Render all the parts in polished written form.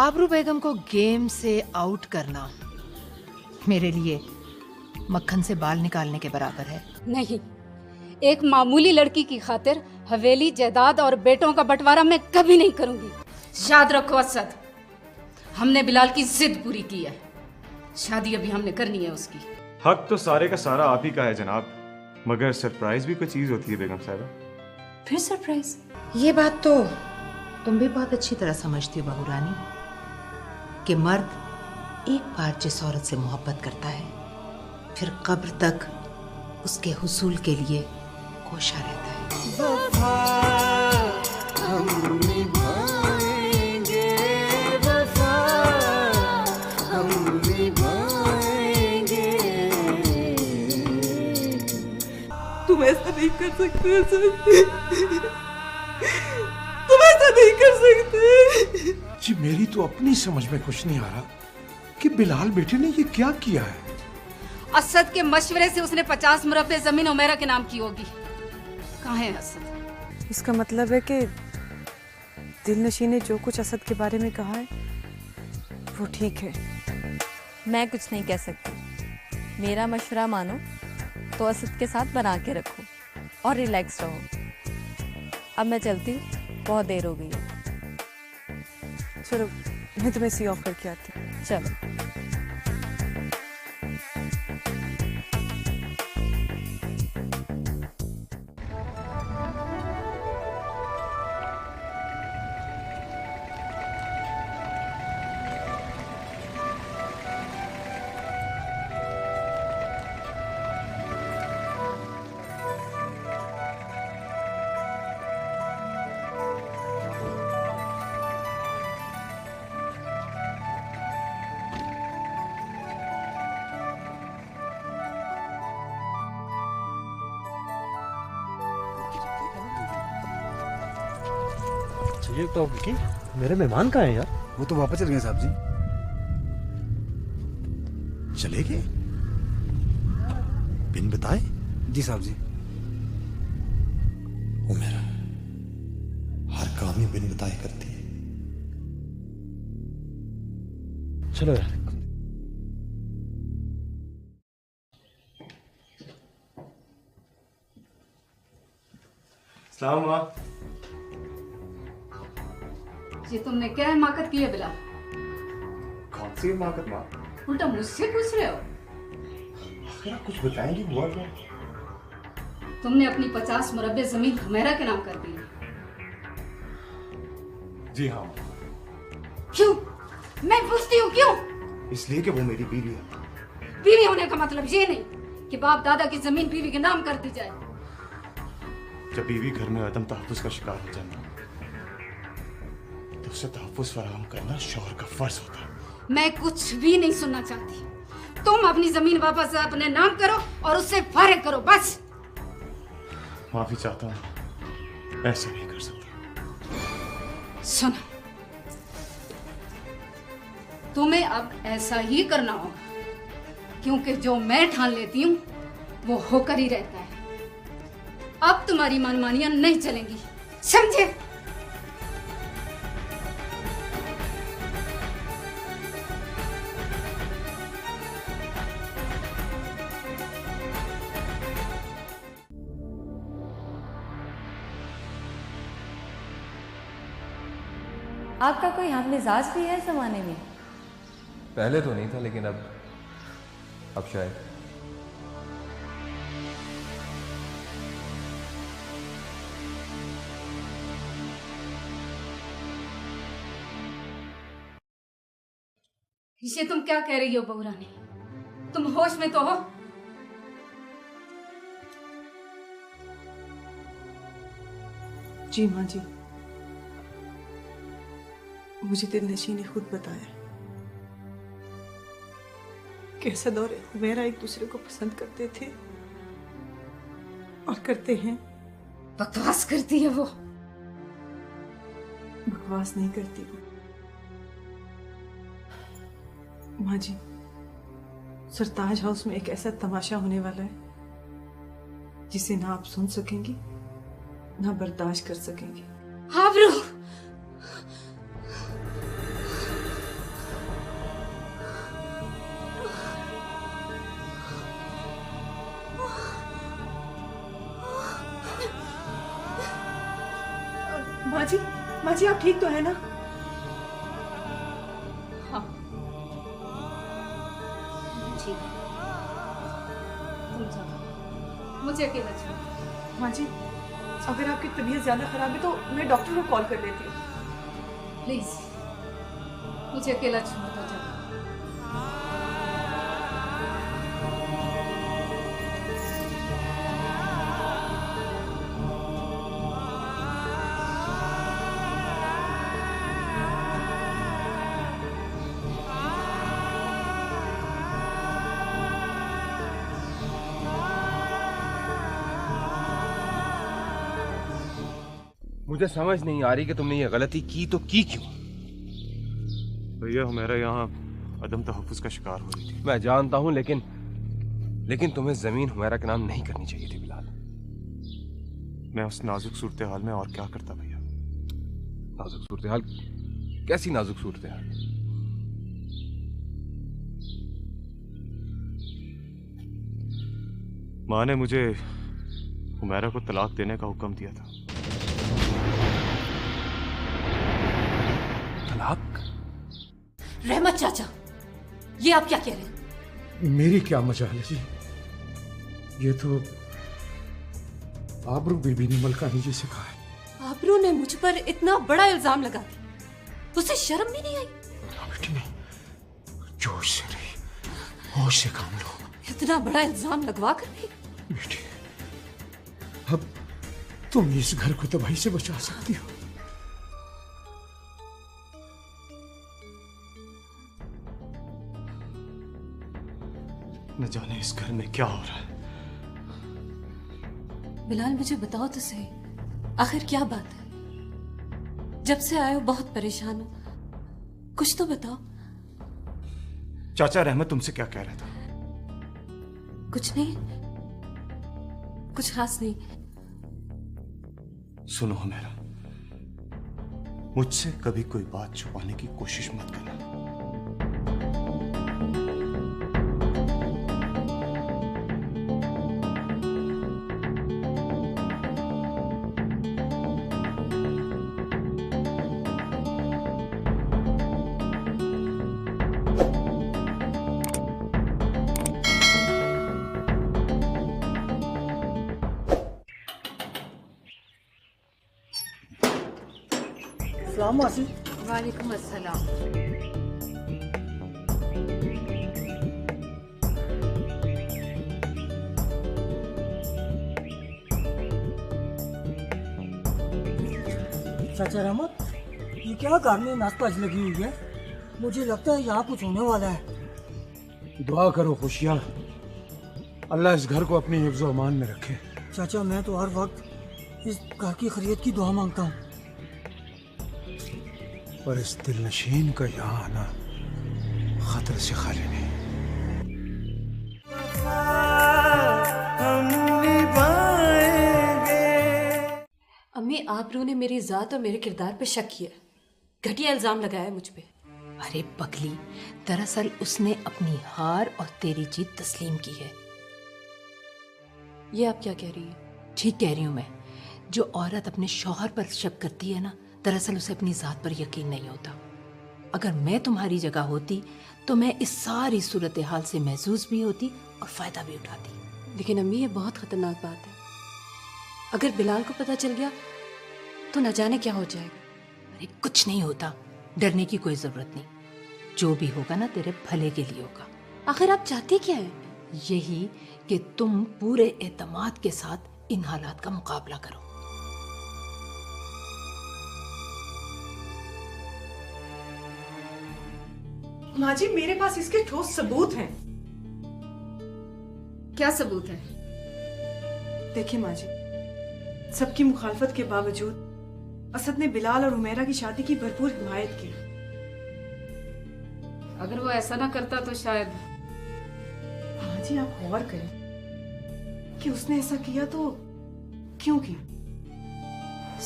आबरू बेगम को गेम से आउट करना मेरे लिए मक्खन से बाल निकालने के बराबर है। नहीं, एक मामूली लड़की की खातिर हवेली, जायदाद और बेटों का बंटवारा मैं कभी नहीं करूंगी। याद रखो असद, हमने बिलाल की जिद पूरी की है। शादी अभी हमने करनी है उसकी। हक तो सारे का सारा आप ही का है जनाब, मगर सरप्राइज भी कोई चीज होती है बेगम साहबा। फिर सरप्राइज? ये बात तो तुम भी बहुत अच्छी तरह समझती हो बहू रानी कि मर्द एक बार जिस औरत से मोहब्बत करता है फिर कब्र तक उसके हुसूल के लिए कोशा रहता है। तुम ऐसा नहीं कर सकते, तुम ऐसा नहीं कर सकते। जी मेरी तो अपनी समझ में कुछ नहीं आ रहा कि बिलाल बेटे ने ये क्या किया है। असद के मशवरे से उसने 50 मुरब्बे जमीन उमेरा के नाम की होगी। कहाँ है असद? इसका मतलब है कि दिलनशी ने जो कुछ असद के बारे में कहा है वो ठीक है। मैं कुछ नहीं कह सकती। मेरा मशवरा मानो तो असद के साथ बना के रखो और रिलैक्स रहो। अब मैं चलती हूँ, बहुत देर हो गई है। चलो मैं तुम्हें सी ऑफ करके आती हूँ। चलो। चलिए तो मेरे मेहमान कहाँ हैं यार? वो तो वापस चल गए साहब जी। चले गए बिन बताए? जी साहब जी। उमेर हर काम ही बिन बताए करती है। चलो यार। सलाम माँ। ये तुमने क्या हिमाकत की है बिलाल? कौन सी हिमाकत माँ? उल्टा मुझसे पूछ रहे हो? आखिर आप कुछ बताएंगे हुआ क्या? तुमने अपनी 50 मुरब्बे जमीन हुमैरा के नाम कर दी। जी हाँ। क्यों? मैं पूछती हूँ क्यों? इसलिए कि वो मेरी बीवी है। बीवी होने का मतलब ये नहीं कि बाप दादा की जमीन बीवी के नाम कर दी जाए। जब बीवी घर में अदम तहफ्फुज का शिकार हो जाए तो उसे तहफ्फुज फराहम करना शौहर का फर्ज होता है। मैं कुछ भी नहीं सुनना चाहती। तुम अपनी जमीन वापस अपने नाम करो और उससे फारिग करो, बस। माफी चाहता हूँ, ऐसा नहीं कर सकता। सुनो, तुम्हें अब ऐसा ही करना होगा क्योंकि जो मैं ठान लेती हूँ वो होकर ही रहता है। अब तुम्हारी मनमानियां नहीं चलेंगी, समझे? आपका कोई हम मिजाज भी है जमाने में? पहले तो नहीं था, लेकिन अब शायद। इसे तुम क्या कह रही हो बहू रानी? तुम होश में तो हो? जी माँ जी, मुझे दिलनशी ने खुद बताया कि असद और हुमैरा एक दूसरे को पसंद करते थे और करते हैं। बकवास करती है वो। बकवास नहीं करती वो। माँ जी, सरताज हाउस में एक ऐसा तमाशा होने वाला है जिसे ना आप सुन सकेंगी ना बर्दाश्त कर सकेंगी। आबरू, माँ जी आप ठीक तो है ना? हाँ ठीक, तुम जाओ, मुझे अकेला छोड़। माँ जी अगर आपकी तबीयत ज्यादा खराब है तो मैं डॉक्टर को कॉल कर लेती हूँ। प्लीज मुझे अकेला छोड़ दो। जाओ। मुझे समझ नहीं आ रही कि तुमने ये गलती की तो की क्यों। भैया हमारा यहाँ अदम तहफ़्फ़ुज़ का शिकार हो रही थी। मैं जानता हूं, लेकिन तुम्हें जमीन हुमैरा के नाम नहीं करनी चाहिए थी बिलाल। मैं उस नाजुक सूरत हाल में और क्या करता भैया। नाजुक सूरत हाल? कैसी नाजुक सूरत हाल? माँ ने मुझे हुमैरा को तलाक देने का हुक्म दिया था। तलाक? रहमत चाचा, ये आप क्या कह रहे हैं? मेरी क्या मजाल है जी, ये तो आबरू बीबी ने मलकानी जी से कहा है। आबरू ने मुझ पर इतना बड़ा इल्जाम लगा दिया, उसे शर्म भी नहीं आई? बेटी नहीं, जोश से नहीं, होश से काम लो। इतना बड़ा इल्जाम लगवा कर भी? बेटी अब तुम इस घर को तबाही से बचा सकती हो। न जाने इस घर में क्या हो रहा है। बिलाल मुझे बताओ तो सही, आखिर क्या बात है? जब से आए हो बहुत परेशान हो, कुछ तो बताओ। चाचा रहमत तुमसे क्या कह रहा था? कुछ नहीं, कुछ खास नहीं। सुनो हुमैरा, मुझसे कभी कोई बात छुपाने की कोशिश मत करना। सलाम मासी। वालेकुम अस्सलाम। चाचा रहमत, ये क्या घर में नाश्ताज लगी हुई है? मुझे लगता है यहाँ कुछ होने वाला है। दुआ करो खुशियाँ, अल्लाह इस घर को अपनी हिफ्ज़ व अमान में रखे। चाचा मैं तो हर वक्त इस घर की खैरियत की दुआ मांगता हूँ, पर इस दिलनशीन का यहाँ आना खतरे से खाली नहीं। अम्मी, आबरू ने मेरी जात और मेरे किरदार पे शक किया, घटिया इल्जाम लगाया मुझ पे। अरे पगली, दरअसल उसने अपनी हार और तेरी जीत तस्लीम की है। ये आप क्या कह रही हैं? ठीक कह रही हूँ मैं। जो औरत अपने शौहर पर शक करती है ना, दरअसल उसे अपनी जात पर यकीन नहीं होता। अगर मैं तुम्हारी जगह होती तो मैं इस सारी सूरत हाल से महसूस भी होती और फायदा भी उठाती। लेकिन अम्मी, ये बहुत खतरनाक बात है। अगर बिलाल को पता चल गया तो न जाने क्या हो जाएगा। अरे कुछ नहीं होता, डरने की कोई जरूरत नहीं। जो भी होगा ना तेरे भले के लिए होगा। आखिर आप चाहती क्या है? यही कि तुम पूरे एतमाद के साथ इन हालात का मुकाबला करो। माँ जी मेरे पास इसके ठोस सबूत हैं। क्या सबूत है? देखिए माँ जी, सबकी मुखालफत के बावजूद असद ने बिलाल और उमेरा की शादी की भरपूर हिमायत की। अगर वो ऐसा ना करता तो शायद। माँ जी आप गौर करें कि उसने ऐसा किया तो क्यों किया?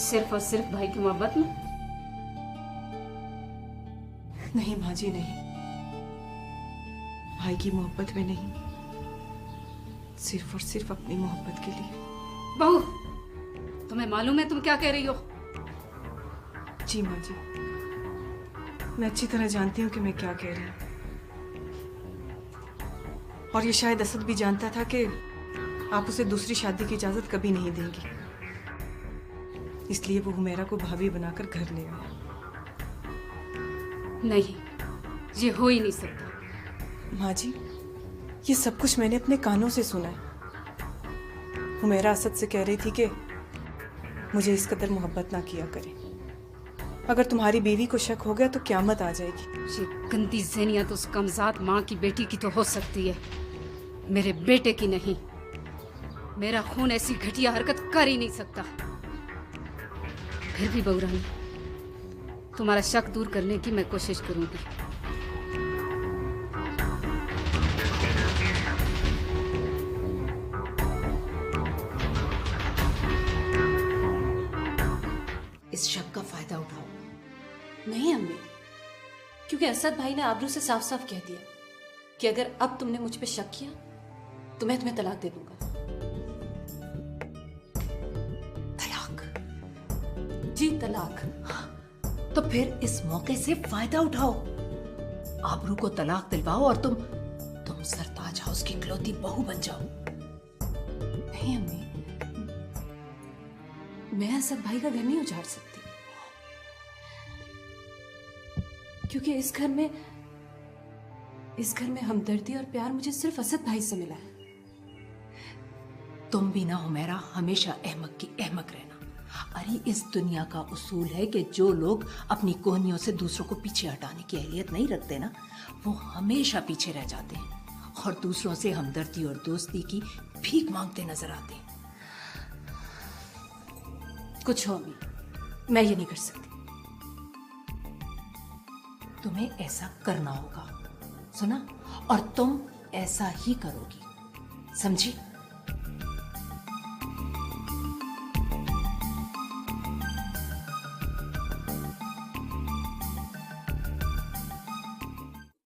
सिर्फ और सिर्फ भाई की मोहब्बत में? नहीं माँ जी नहीं, भाई की मोहब्बत में नहीं, सिर्फ और सिर्फ अपनी मोहब्बत के लिए। बहू, तुम्हें मालूम है तुम क्या कह रही हो? जी माँ जी, मैं अच्छी तरह जानती हूँ कि मैं क्या कह रही हूँ, और ये शायद असद भी जानता था कि आप उसे दूसरी शादी की इजाजत कभी नहीं देंगी, इसलिए वो हुमैरा को भाभी बनाकर घर ले आया। नहीं, ये हो ही नहीं सकता। माँ जी, ये सब कुछ मैंने अपने कानों से सुना है। हुमैरा असद से कह रही थी कि मुझे इस कदर मोहब्बत ना किया करे, अगर तुम्हारी बीवी को शक हो गया तो क़यामत आ जाएगी। ये गंदी ज़हनियत उस कमज़ाद माँ की बेटी की तो हो सकती है, मेरे बेटे की नहीं। मेरा खून ऐसी घटिया हरकत कर ही नहीं सकता। फिर भी बहू रानी, तुम्हारा शक दूर करने की मैं कोशिश करूंगी। इस शक का फायदा उठाओ। नहीं अम्मी, क्योंकि असद भाई ने आबरू से साफ साफ कह दिया कि अगर अब तुमने मुझ पे शक किया तो मैं तुम्हें तलाक दे दूंगा। तलाक? जी तलाक। तो फिर इस मौके से फायदा उठाओ, आबरू को तलाक दिलवाओ और तुम सरताज हाउस की इकलौती बहू बन जाओ। नहीं अम्मी, मैं असद भाई का घर नहीं उजाड़ सकती, क्योंकि इस घर में हमदर्दी और प्यार मुझे सिर्फ असद भाई से मिला है। तुम भी ना हुमैरा हमेशा अहमक की अहमक रहना। अरे इस दुनिया का उसूल है कि जो लोग अपनी कोहनियों से दूसरों को पीछे हटाने की अहलियत नहीं रखते ना, वो हमेशा पीछे रह जाते हैं और दूसरों से हमदर्दी और दोस्ती की भीख मांगते नजर आते हैं। कुछ हो अम्मी, मैं ये नहीं कर सकती। तुम्हें ऐसा करना होगा, सुना? और तुम ऐसा ही करोगी, समझी?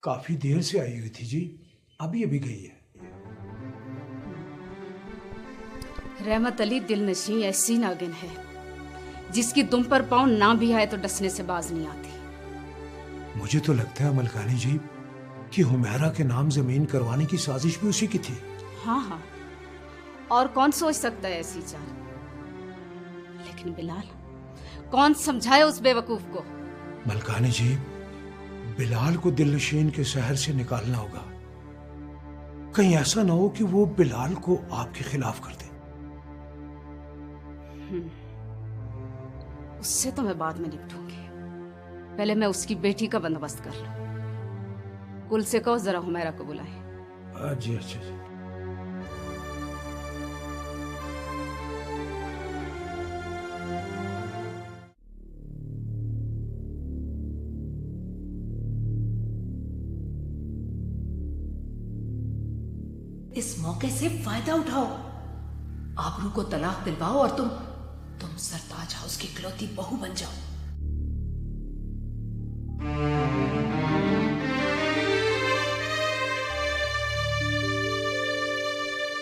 काफी देर से आई हुई थी जी, अभी अभी गई है। रहमत अली दिलनशी ऐसी नागिन है जिसकी दुम पर पाँव ना भी आए तो डसने से बाज नहीं आती। मुझे तो लगता है मलकानी जी कि हुमैरा के नाम जमीन करवाने की साजिश भी उसी की थी। हाँ हाँ, और कौन सोच सकता है ऐसी चाल? लेकिन बिलाल, कौन समझाए उस बेवकूफ को? मलकानी जी, बिलाल को दिलनशीन के शहर से निकालना होगा। कहीं ऐसा ना हो कि वो बिलाल को आपके खिलाफ कर दे। उससे तो मैं बाद में निपटूंगी, पहले मैं उसकी बेटी का बंदोबस्त कर लूं। कुल से कहो जरा हुमैरा को बुलाए। जी अच्छा जी। इस मौके से फायदा उठाओ, आबरू को तलाक दिलवाओ और तुम सरताज हाउस की इकलौती बहू बन जाओ।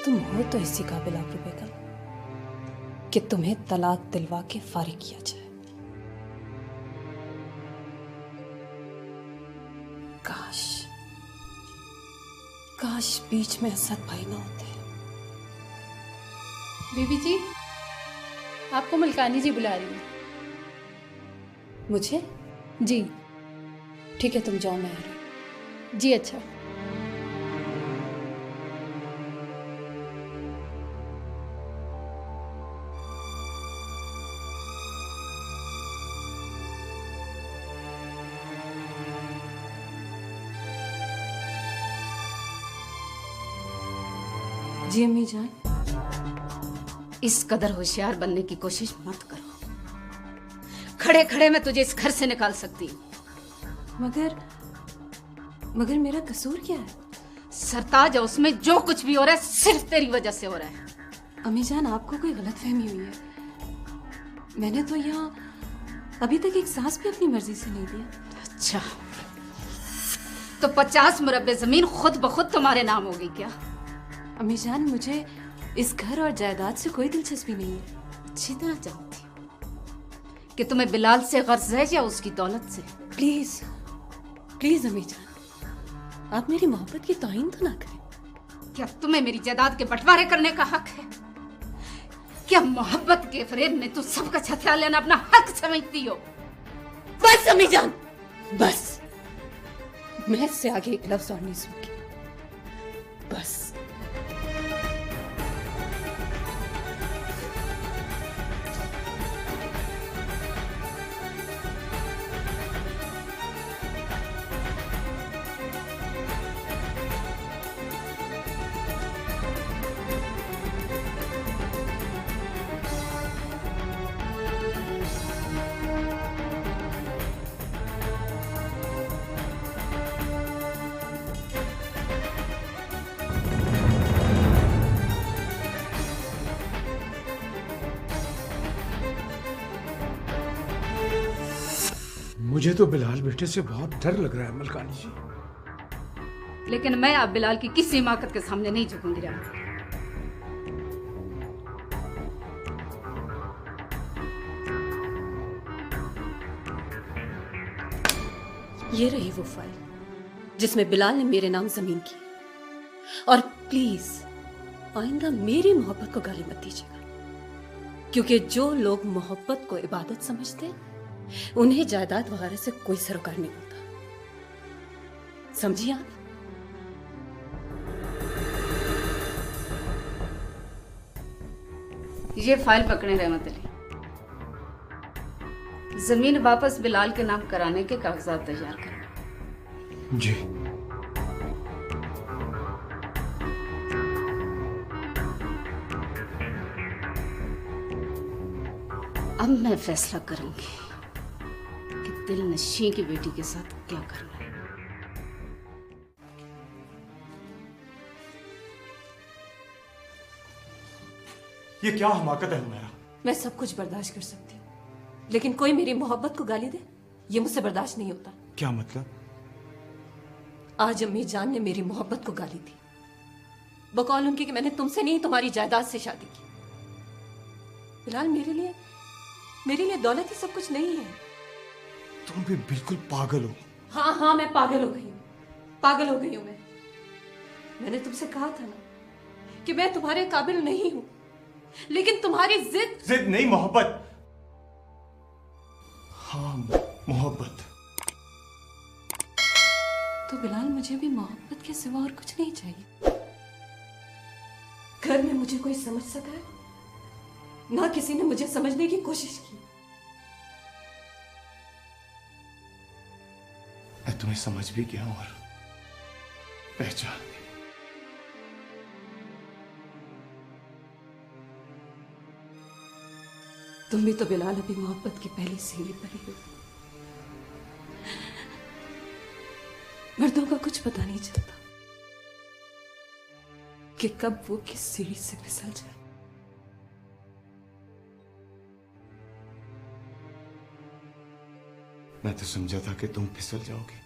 तुम हो तो इसी काबिल आबरू बेगम कि तुम्हें तलाक दिलवा के फारिग किया जाए। काश बीच में असद भाई ना होते। बीबी जी, आपको मलकानी जी बुला रही है। मुझे? जी। ठीक है, तुम जाओ, मैं आ रही। जी अच्छा। जी अम्मी जान। इस कदर होशियार बनने की कोशिश मत करो, खड़े खड़े मैं तुझे इस घर से निकाल सकती हूँ। मगर मेरा कसूर क्या है? सरताज हाउस में जो कुछ भी हो रहा है सिर्फ तेरी वजह से हो रहा है। अम्मी जान, आपको कोई गलतफहमी हुई है। मैंने तो यहाँ अभी तक एक सांस भी अपनी मर्जी से नहीं दिया। अच्छा, तो 50 मुरब्बे जमीन खुद ब खुद तुम्हारे नाम होगी क्या? अम्मी जान, मुझे इस घर और जायदाद से कोई दिलचस्पी नहीं है। अच्छी तरह जानती हूँ कि तुम्हें बिलाल से गर्ज है या उसकी दौलत से? प्लीज प्लीज अम्मी जान, आप मेरी मोहब्बत की तौहीन तो ना करें। क्या तुम्हें मेरी जायदाद के बंटवारे करने का हक है? क्या मोहब्बत के फरेब में तुम सबका हथियार लेना अपना हक समझती हो? बस अम्मी जान, बस। मैं इससे आगे एक लफ्ज और नहीं सुनूंगी, बस। मुझे तो बिलाल बेटे से बहुत डर लग रहा है मलकानी जी। लेकिन मैं अब बिलाल की किसी हिमाकत के सामने नहीं झुकूंगी। ये रही वो फाइल जिसमें बिलाल ने मेरे नाम जमीन की। और प्लीज आइंदा मेरी मोहब्बत को गाली मत दीजिएगा, क्योंकि जो लोग मोहब्बत को इबादत समझते हैं उन्हें जायदाद वगैरह से कोई सरोकार नहीं होता, समझिए आप? ये फाइल पकड़े रहमत अली। जमीन वापस बिलाल के नाम कराने के कागजात तैयार करना। जी। अब मैं फैसला करूंगी कि दिल नशी की बेटी के साथ क्या करना है। ये क्या हमाकत है हुमैरा? मैं सब कुछ बर्दाश्त कर सकती हूँ, लेकिन कोई मेरी मोहब्बत को गाली दे, ये मुझसे बर्दाश्त नहीं होता। क्या मतलब? आज अम्मी जान ने मेरी मोहब्बत को गाली दी, बकौल उनकी कि मैंने तुमसे नहीं तुम्हारी जायदाद से शादी की। फिलहाल मेरे लिए दौलत ही सब कुछ नहीं है। तुम भी बिल्कुल पागल हो। हाँ हाँ, मैं पागल हो गई हूँ, पागल हो गई हूँ मैं। मैंने तुमसे कहा था ना कि मैं तुम्हारे काबिल नहीं हूं, लेकिन तुम्हारी जिद नहीं, मोहब्बत। हाँ, मोहब्बत। तो बिलाल मुझे भी मोहब्बत के सिवा और कुछ नहीं चाहिए। घर में मुझे कोई समझ सका है? ना किसी ने मुझे समझने की कोशिश की। मैं तुम्हें समझ भी गया और पहचान भी। तुम भी तो बिलाल अभी मोहब्बत की पहली सीढ़ी पर ही हो। मर्दों का कुछ पता नहीं चलता कि कब वो किस सीढ़ी से फिसल जाए। मैं तो समझा था कि तुम फिसल जाओगे,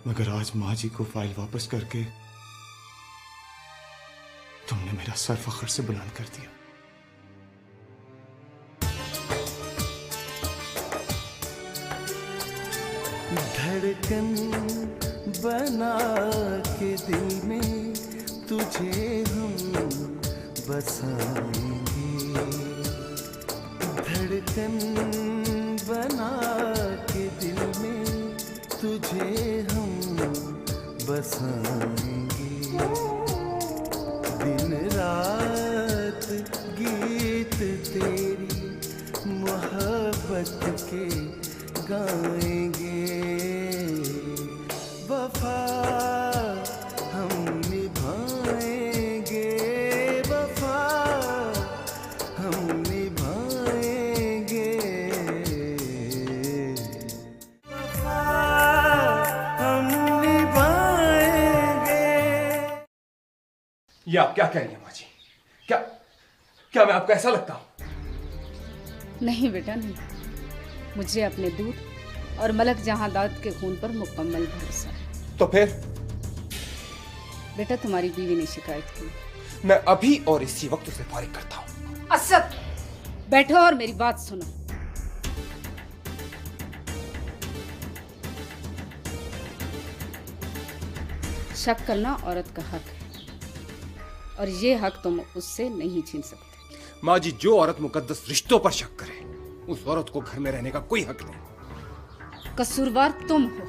मगर आज माँ जी को फाइल वापस करके तुमने मेरा सर फख्र से बुलंद कर दिया। धड़कन बना के दिल में तुझे हम बसाएंगे, धड़कन बना के दिल में तुझे हम बसाएंगे। दिन रात गीत तेरी मोहब्बत के गाएंगे। वफा हम निभाएंगे, वफा हम निभाएंगे, वफा हम निभाएंगे। ये आप क्या कह रही हैं माँ जी? क्या मैं आपको ऐसा लगता हूं? नहीं बेटा नहीं, मुझे अपने दूध और मलक जहांदाद के खून पर मुकम्मल भरोसा है। तो फिर बेटा तुम्हारी बीवी ने शिकायत की। मैं अभी और इसी वक्त उसे फारिग करता हूं। असद, बैठो और मेरी बात सुनो। शक करना औरत का हक है और ये हक तुम उससे नहीं छीन सकते। माँ जी, जो औरत मुकद्दस रिश्तों पर शक करे उस औरत को घर में रहने का कोई हक नहीं। कसूरवार तुम हो।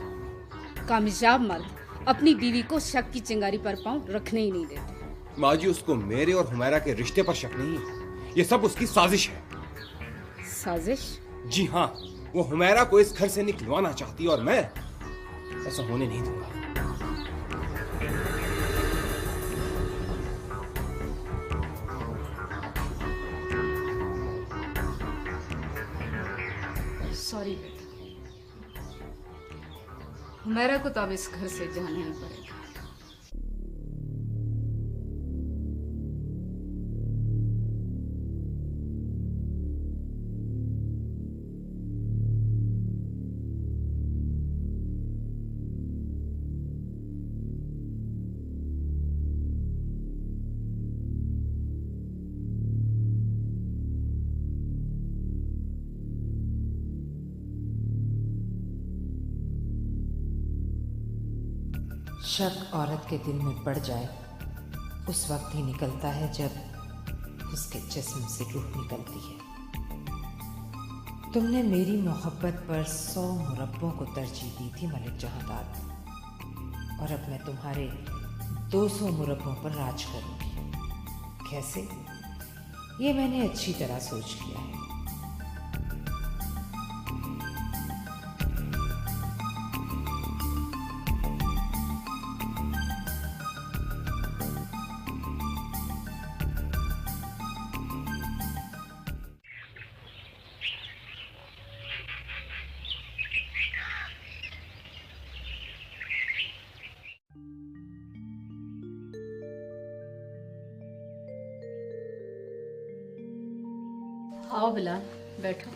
कामयाब मर्द अपनी बीवी को शक की चिंगारी पर पांव रखने ही नहीं देते। माँ जी, उसको मेरे और हुमैरा के रिश्ते पर शक नहीं है, ये सब उसकी साजिश है। साजिश? जी हाँ, वो हुमैरा को इस घर से निकलवाना चाहती है और मैं ऐसा होने नहीं दूंगा। सॉरी बेटा, हुमैरा को तो अब इस घर से जाना ही पड़ेगा। शक औरत के दिल में पड़ जाए उस वक्त ही निकलता है जब उसके जिस्म से रूह निकलती है। तुमने मेरी मोहब्बत पर 100 मुरब्बों को तरजीह दी थी मलिक जहांदार, और अब मैं तुम्हारे 200 मुरब्बों पर राज करूंगी। कैसे? ये मैंने अच्छी तरह सोच लिया है। आओ बिलाल, बैठो।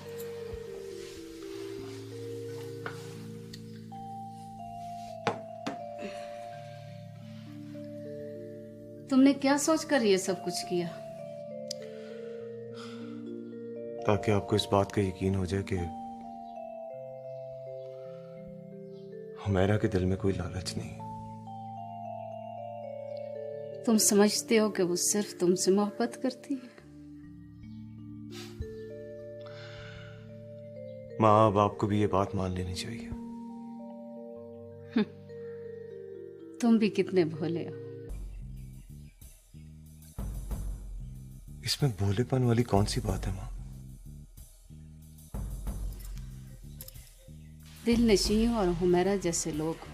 तुमने क्या सोचकर ये सब कुछ किया? ताकि आपको इस बात का यकीन हो जाए कि हुमैरा के दिल में कोई लालच नहीं। तुम समझते हो कि वो सिर्फ तुमसे मोहब्बत करती है? माँ, अब आपको भी ये बात मान लेनी चाहिए। तुम भी कितने भोले हो। इसमें भोलेपन वाली कौन सी बात है माँ? दिल नशी और हुमैरा जैसे लोग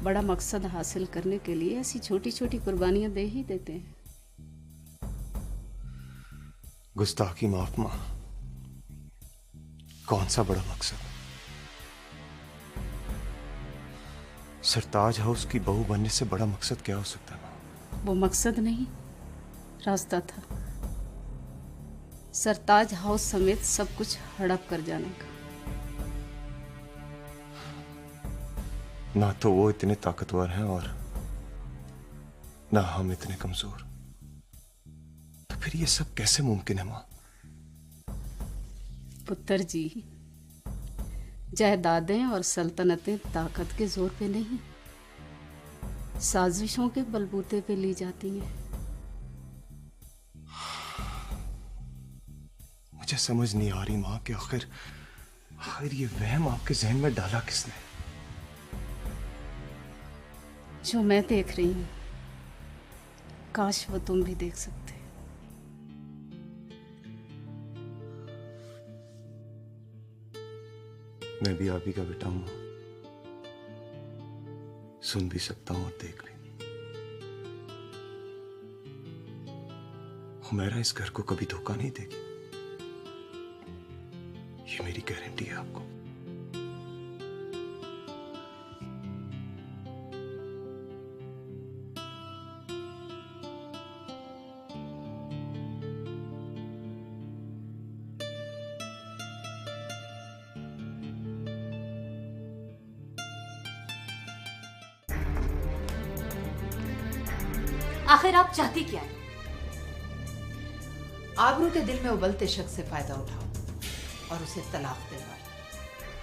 बड़ा मकसद हासिल करने के लिए ऐसी छोटी छोटी कुर्बानियां दे ही देते हैं। गुस्ताखी माफ माँ। कौन सा बड़ा मकसद? सरताज हाउस की बहू बनने से बड़ा मकसद क्या हो सकता है माँ? वो मकसद नहीं, रास्ता था। सरताज हाउस समेत सब कुछ हड़प कर जाने का। ना तो वो इतने ताकतवर हैं और ना हम इतने कमजोर, तो फिर ये सब कैसे मुमकिन है माँ? पुत्र जी, जायदादें और सल्तनतें ताकत के जोर पे नहीं, साजिशों के बलबूते पे ली जाती हैं। मुझे समझ नहीं आ रही माँ कि आखिर ये वहम आपके जहन में डाला किसने? जो मैं देख रही हूं, काश वो तुम भी देख सकते। मैं भी आप ही का बेटा हूं, सुन भी सकता हूं और देख भी। हुमैरा इस घर को कभी धोखा नहीं देगी, ये मेरी गारंटी है आपको। आखिर आप चाहती क्या है? आबरू के दिल में उबलते शख्स से फायदा उठाओ और उसे तलाक दिलवाओ।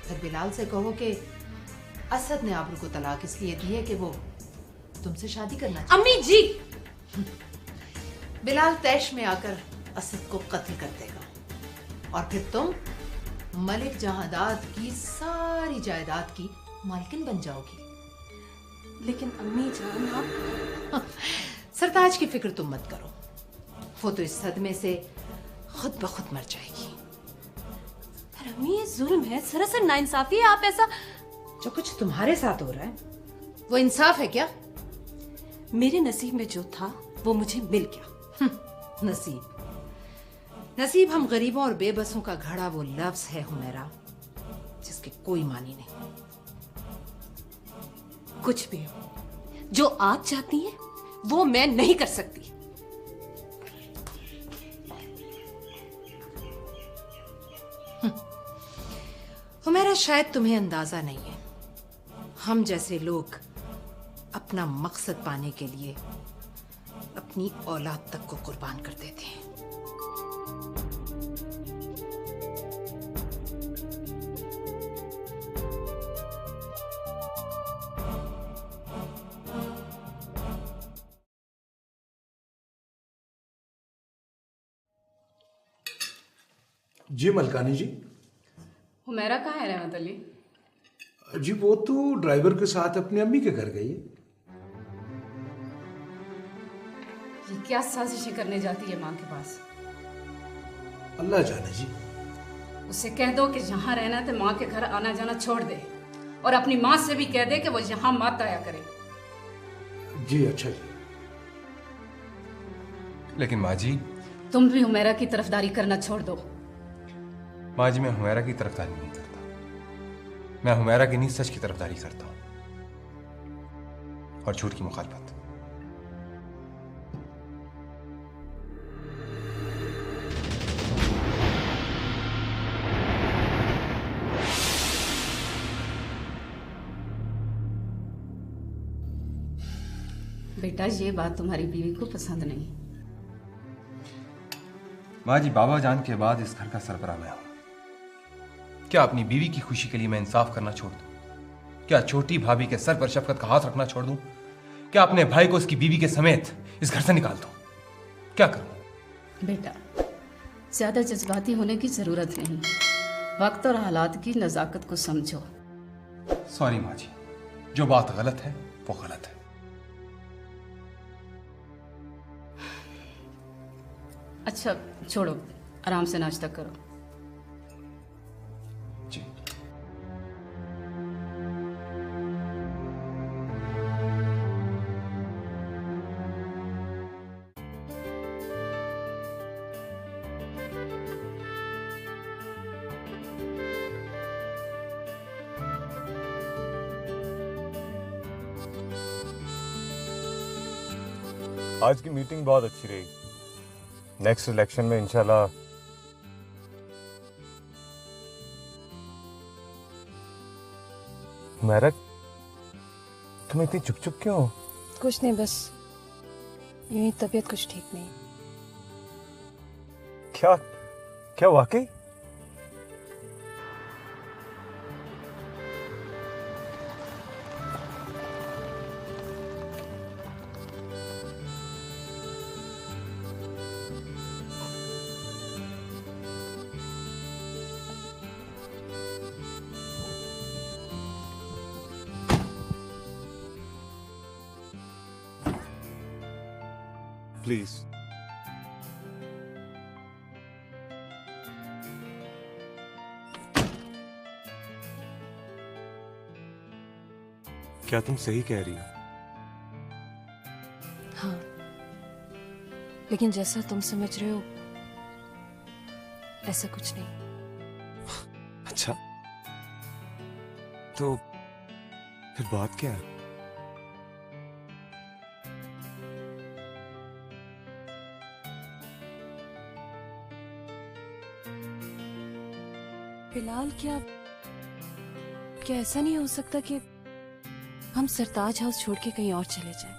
फिर बिलाल से कहो कि असद ने आबरू को तलाक इसलिए दी है कि वो तुमसे शादी करना चाहता। अम्मी जी! बिलाल तैश में आकर असद को कत्ल कर देगा और फिर तुम मलिक जहादाद की सारी जायदाद की मालकिन बन जाओगी। लेकिन अम्मी जान आप सरताज की फिक्र तुम मत करो, वो तो इस सदमे से खुद ब खुद मर जाएगी। पर अम्मी ये जुल्म है, सरासर नाइंसाफी है। आप ऐसा जो कुछ तुम्हारे साथ हो रहा है वो इंसाफ है क्या? मेरे नसीब में जो था वो मुझे मिल गया। नसीब नसीब हम गरीबों और बेबसों का घड़ा वो लफ्ज है हुमैरा जिसके कोई मानी नहीं। कुछ भी हो, जो आप चाहती हैं वो मैं नहीं कर सकती। हुमैरा शायद तुम्हें अंदाजा नहीं है, हम जैसे लोग अपना मकसद पाने के लिए अपनी औलाद तक को कुर्बान कर देते हैं। जी मलकानी जी। हुमैरा कहाँ है रहमत अली? जी वो तो ड्राइवर के साथ अपनी अम्मी के घर गई है। ये क्या साजिशें करने जाती है माँ के पास? अल्लाह जाने जी। उसे कह दो कि जहाँ रहना है तो माँ के घर आना जाना छोड़ दे और अपनी माँ से भी कह दे कि वो यहाँ मत आया करे। जी अच्छा जी। लेकिन माँ जी, तुम भी हुमैरा की तरफदारी करना छोड़ दो। माँ जी मैं हुमैरा की तरफदारी नहीं करता, मैं हुमैरा की नहीं सच की तरफदारी करता हूं और झूठ की मुखालफत। बेटा ये बात तुम्हारी बीवी को पसंद नहीं। माँ जी बाबा जान के बाद इस घर का सरबराह मैं हूं। क्या अपनी बीवी की खुशी के लिए मैं इंसाफ करना छोड़ दूं? क्या छोटी भाभी के सर पर शफकत का हाथ रखना छोड़ दूं? क्या अपने भाई को उसकी बीवी के समेत इस घर से निकाल दूं? क्या करूं? बेटा ज्यादा जज्बाती होने की जरूरत नहीं, वक्त और हालात की नजाकत को समझो। सॉरी माँ जी, जो बात गलत है वो गलत है। अच्छा छोड़ो, आराम से नाश्ता करो। जी। आज की मीटिंग बहुत अच्छी रही। नेक्स्ट इलेक्शन में इंशाल्लाह हुमैरा, तुम इतनी चुप चुप क्यों हो? कुछ नहीं, बस यूं ही तबीयत कुछ ठीक नहीं। क्या क्या वाकई? प्लीज क्या तुम सही कह रही हो? हाँ, लेकिन जैसा तुम समझ रहे हो ऐसा कुछ नहीं। अच्छा, तो फिर बात क्या है? बिलाल, क्या ऐसा नहीं हो सकता कि हम सरताज हाउस छोड़ के कहीं और चले जाएं?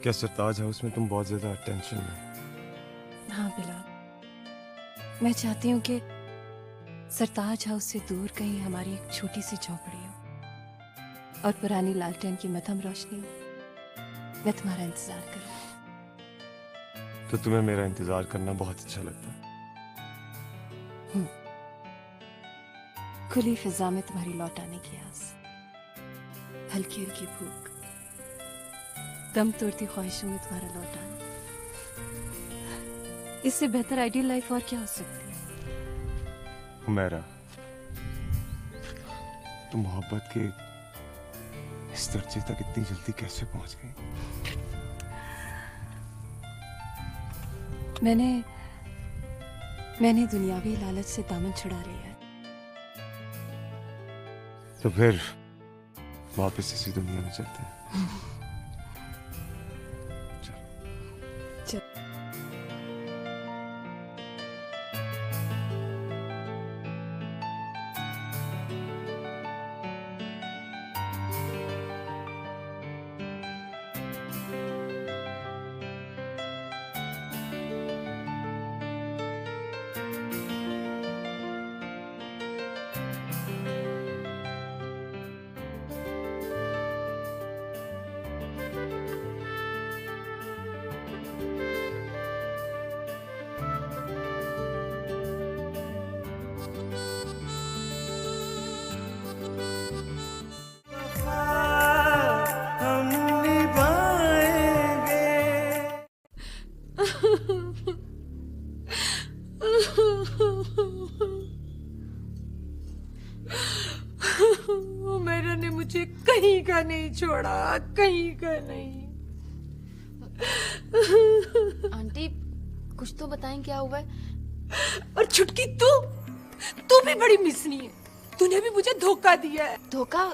क्या सरताज हाउस में तुम बहुत ज्यादा टेंशन में? हाँ बिलाल, मैं चाहती हूँ कि सरताज हाउस से दूर कहीं हमारी एक छोटी सी झोंपड़ी हो और पुरानी लालटेन की मध्यम रोशनी में मैं तुम्हारा इंतजार करूँ। तो तुम्हें मेरा इंतजार करना बहुत अच्छा लगता है। खुली फिजा में तुम्हारी लौट आने की आस, हल्की हल्की भूख, दम तोड़ती ख्वाहिशों में तुम्हारा लौट आना, इससे बेहतर आइडियल लाइफ और क्या हो सकती है? हुमैरा, तुम मोहब्बत के इस दर्जे तक इतनी जल्दी कैसे पहुंच गई? मैंने दुनियावी लालच से दामन छुड़ा लिया है। तो फिर वापस इसी दुनिया में चलते हैं। हुमैरा ने मुझे कहीं का नहीं छोड़ा, कहीं का नहीं। आंटी कुछ तो बताएं क्या हुआ है? और छुटकी तू भी बड़ी मिसनी है। तूने भी मुझे धोखा दिया है। धोखा?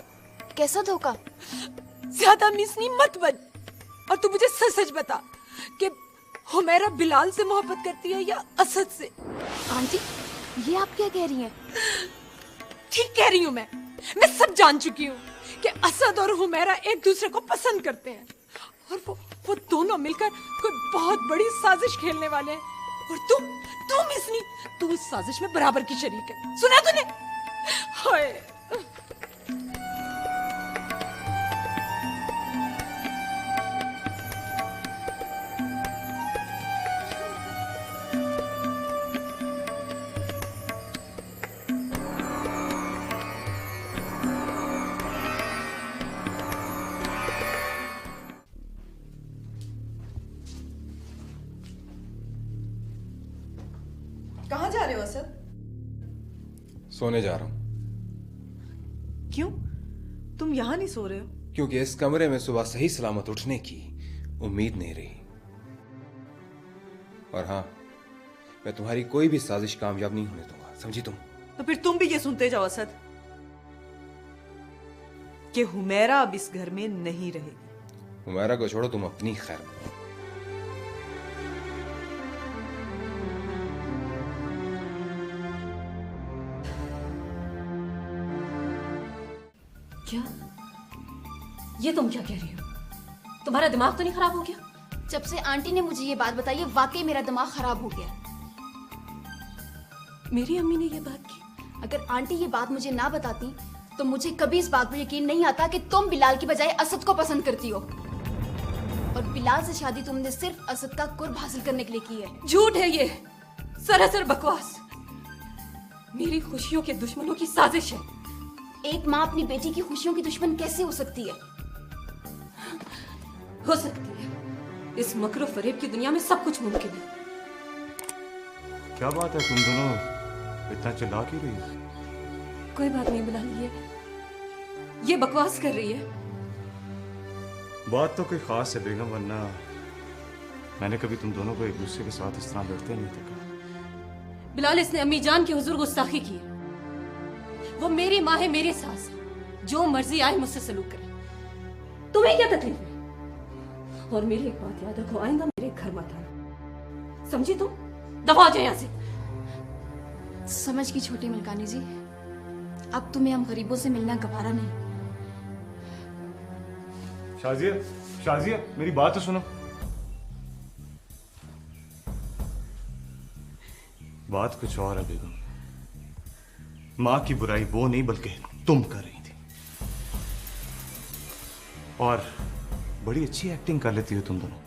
कैसा धोखा? ज्यादा मिसनी मत बन और तू मुझे सच सच बता कि हुमैरा बिलाल से मोहब्बत करती है या असद से? आंटी ये आप क्या कह रही हैं? ठीक कह रही हूँ मैं सब जान चुकी हूँ कि असद और हुमैरा एक दूसरे को पसंद करते हैं और वो दोनों मिलकर कोई बहुत बड़ी साजिश खेलने वाले हैं। और तू मिसनी, तू इस साजिश में बराबर की शरीक है। सुना तूने? हाय कहाँ जा रहे हो असद? सोने जा रहा हूं। क्यों? तुम यहाँ नहीं सो रहे हो? क्योंकि इस कमरे में सुबह सही सलामत उठने की उम्मीद नहीं रही। और हाँ, मैं तुम्हारी कोई भी साजिश कामयाब नहीं होने दूंगा, समझी तुम? तो फिर तुम भी ये सुनते जाओ असद कि हुमैरा अब इस घर में नहीं रहेगी। हुमैरा को छोड़ो, तुम अपनी खैर। क्या? ये तुम क्या कह रही हो? तुम्हारा दिमाग तो नहीं खराब हो गया? जब से आंटी ने मुझे ये बात बताई है वाकई मेरा दिमाग खराब हो गया। मेरी अम्मी ने ये बात की? अगर आंटी ये बात मुझे ना बताती तो मुझे कभी इस बात पर यकीन नहीं आता कि तुम बिलाल की बजाय असद को पसंद करती हो। और बिलाल से शादी तुमने सिर्फ असद का कुर्ब हासिल करने के लिए की है। झूठ है ये, सरासर बकवास। मेरी खुशियों के दुश्मनों की साजिश है। एक माँ अपनी बेटी की खुशियों की दुश्मन कैसे हो सकती है? हो सकती है। इस मकरो फरेब की दुनिया में सब कुछ मुमकिन है। क्या बात है, तुम दोनों इतना चिल्ला क्यों रही हो? कोई बात नहीं बिलाल, ये बकवास कर रही है। बात तो कोई खास है बेगम, वरना मैंने कभी तुम दोनों को एक दूसरे के साथ इस तरह लड़ते नहीं देखा। बिलाल, इसने अम्मी जान के हुजूर गुस्ताखी की है। वो मेरी माँ है, मेरी सास है, जो मर्जी आए मुझसे सलूक करे। तुम्हें क्या तकलीफ है? और मेरी एक बात याद रखो, आइंदा मेरे घर मत आना, समझी तुम? दफा जाए यहाँ से। समझ की छोटी मलकानी जी, अब तुम्हें हम गरीबों से मिलना गवारा नहीं। शाजिया, शाजिया मेरी बात तो सुनो। बात कुछ और है बेगम। मां की बुराई वो नहीं बल्कि तुम कर रही थी। और बड़ी अच्छी एक्टिंग कर लेती हो तुम दोनों।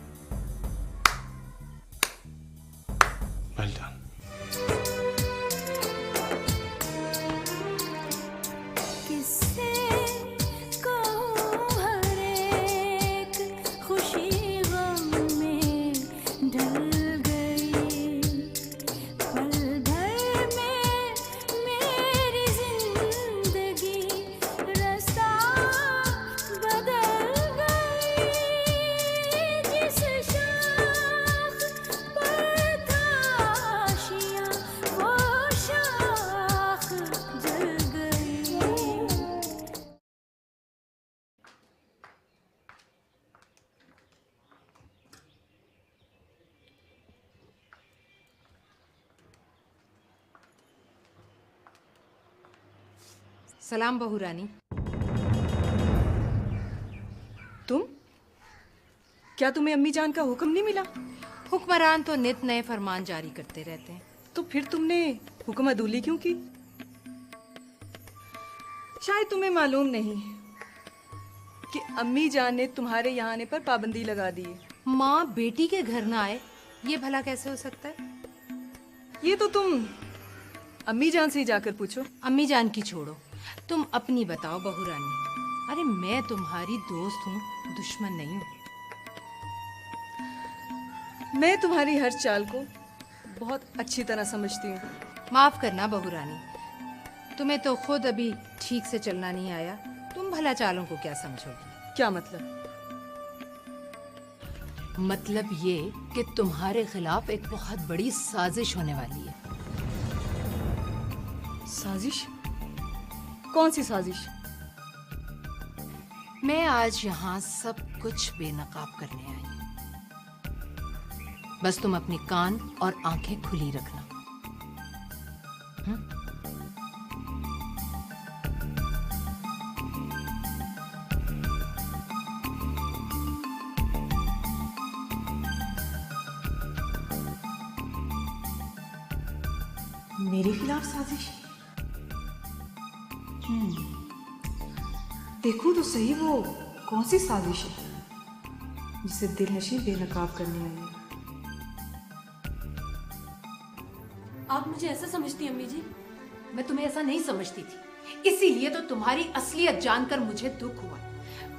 Well done. सलाम बहू रानी। तुम? क्या तुम्हें अम्मी जान का हुक्म नहीं मिला? हुक्मरान तो नित नए फरमान जारी करते रहते हैं। तो फिर तुमने हुक्म अदूली क्यों की? शायद तुम्हें मालूम नहीं कि अम्मी जान ने तुम्हारे यहाँ आने पर पाबंदी लगा दी है। माँ बेटी के घर ना आए, ये भला कैसे हो सकता है? ये तो तुम अम्मी जान से ही जाकर पूछो। अम्मी जान की छोड़ो, तुम अपनी बताओ बहू रानी। अरे मैं तुम्हारी दोस्त हूँ, दुश्मन नहीं हूँ। मैं तुम्हारी हर चाल को बहुत अच्छी तरह समझती हूँ। माफ करना बहू रानी, तुम्हें तो खुद अभी ठीक से चलना नहीं आया, तुम भला चालों को क्या समझोगी? क्या मतलब? मतलब ये कि तुम्हारे खिलाफ एक बहुत बड़ी साजिश होने वाली है। साजिश? कौन सी साजिश? मैं आज यहाँ सब कुछ बेनकाब करने आई हूँ। बस तुम अपने कान और आंखें खुली रखना। मेरे खिलाफ साजिश? देखो तो सही वो कौन सी साजिश है जिसे दिलनशी बेनकाब करने आई है। आप मुझे ऐसा समझती अम्मी जी? मैं तुम्हें ऐसा नहीं समझती थी, इसीलिए तो तुम्हारी असलियत जानकर मुझे दुख हुआ।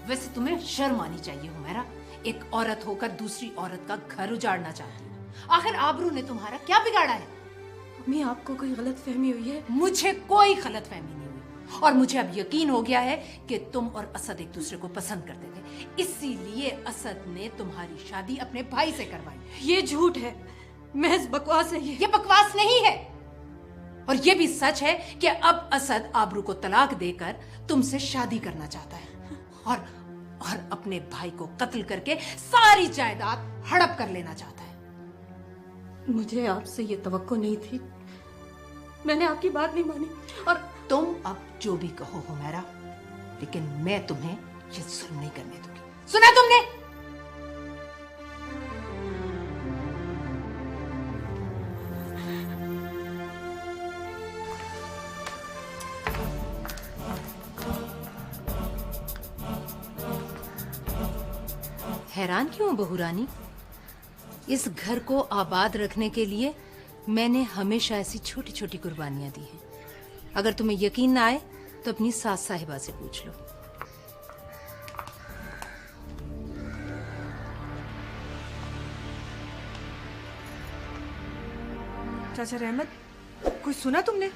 वैसे तुम्हें शर्म आनी चाहिए हुमैरा, एक औरत होकर दूसरी औरत का घर उजाड़ना चाहती हो। आखिर आबरू ने तुम्हारा क्या बिगाड़ा है? अम्मी आपको कोई गलत फहमी हुई है? मुझे कोई गलत फहमी नहीं हुई, और मुझे अब यकीन हो गया है कि तुम और असद एक दूसरे को पसंद करते थे, इसीलिए असद ने तुम्हारी शादी अपने भाई से करवाई। ये झूठ है, महज बकवास है। ये बकवास नहीं है, और ये भी सच है कि अब असद आबरू को तलाक देकर तुमसे शादी करना चाहता है और अपने भाई को कत्ल करके सारी जायदाद हड़प कर लेना चाहता है। मुझे आपसे ये तवक्को नहीं थी, मैंने आपकी बात नहीं मानी। और तुम अब जो भी कहो हुमैरा, लेकिन मैं तुम्हें ये जुल्म नहीं करने दूंगी। सुना तुमने? हैरान क्यों बहू रानी? इस घर को आबाद रखने के लिए मैंने हमेशा ऐसी छोटी छोटी कुर्बानियां दी हैं। अगर तुम्हें यकीन ना आए तो अपनी सास साहिबा से पूछ लो। चाचा रहमत, कुछ सुना तुमने?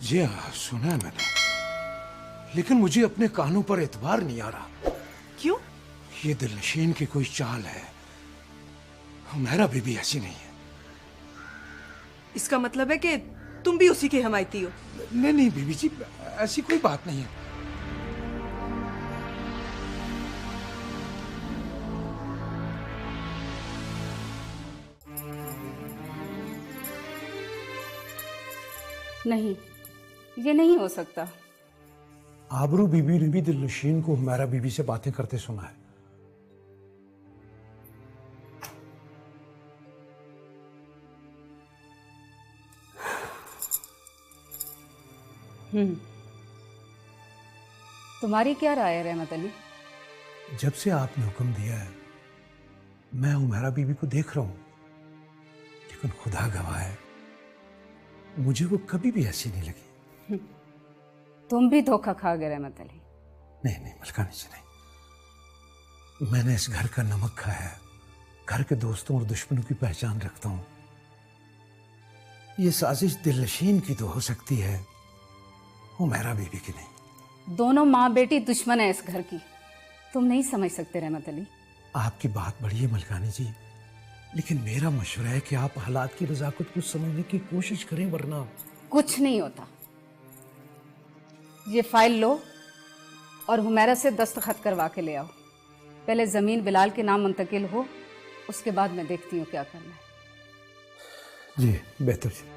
जी हाँ, सुना है मैंने, लेकिन मुझे अपने कानों पर एतबार नहीं आ रहा। क्यों? ये दिलनशीन की कोई चाल है, मेरा बीबी ऐसी नहीं है। इसका मतलब है कि तुम भी उसी के हमायती हो? नहीं नहीं बीबी जी, ऐसी कोई बात नहीं है। नहीं, ये नहीं हो सकता। आबरू बीबी ने भी दिलनशीन को हमारा बीबी से बातें करते सुना है। तुम्हारी क्या राय है रहमत अली? जब से आपने हुक्म दिया है मैं उमेरा बीबी को देख रहा हूं, लेकिन खुदा गवाह है मुझे वो कभी भी ऐसी नहीं लगी। तुम भी धोखा खा गए रहमत अली। नहीं नहीं मलकानी जी नहीं, मैंने इस घर का नमक खाया है, घर के दोस्तों और दुश्मनों की पहचान रखता हूं। ये साजिश दिलनशीन की तो हो सकती है, उमेरा बीबी की नहीं। दोनों माँ बेटी दुश्मन है इस घर की, तुम नहीं समझ सकते रहमत अली। आपकी बात बड़ी है मलकानी जी, लेकिन मेरा मशवरा है कि आप हालात की नज़ाकत को समझने की कोशिश करें, वरना कुछ नहीं होता। ये फाइल लो और हुमैरा से दस्तखत करवा के ले आओ। पहले जमीन बिलाल के नाम मुंतकिल हो, उसके बाद मैं देखती हूँ क्या करना है। जी बेहतर जी।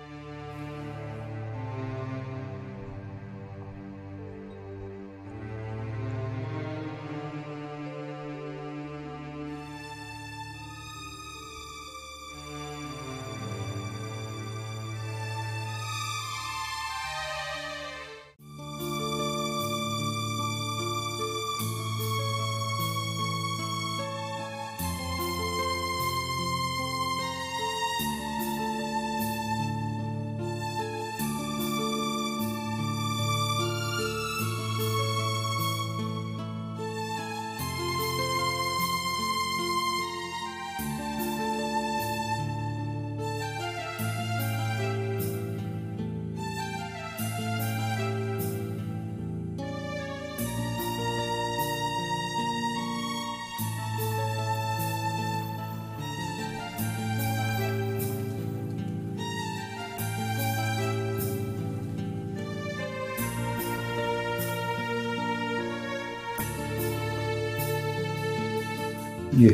ये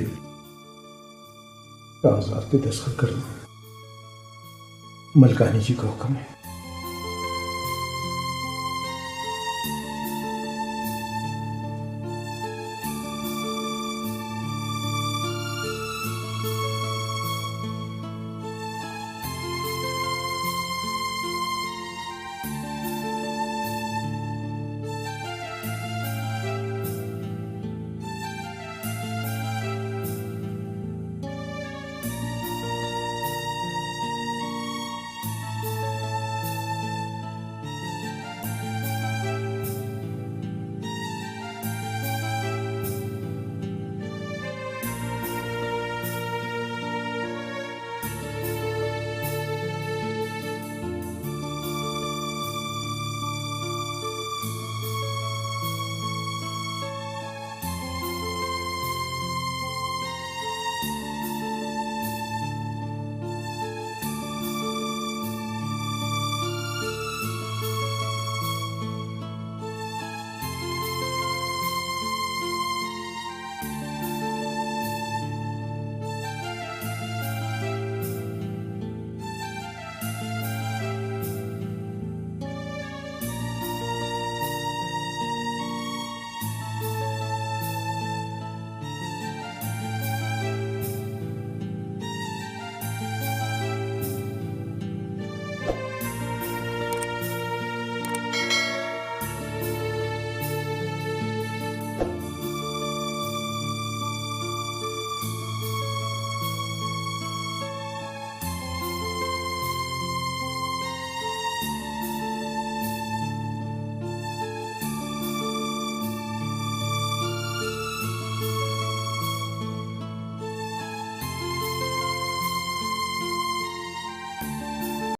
कागजात पे दस्तखत करना मलकानी जी का हुक्म है।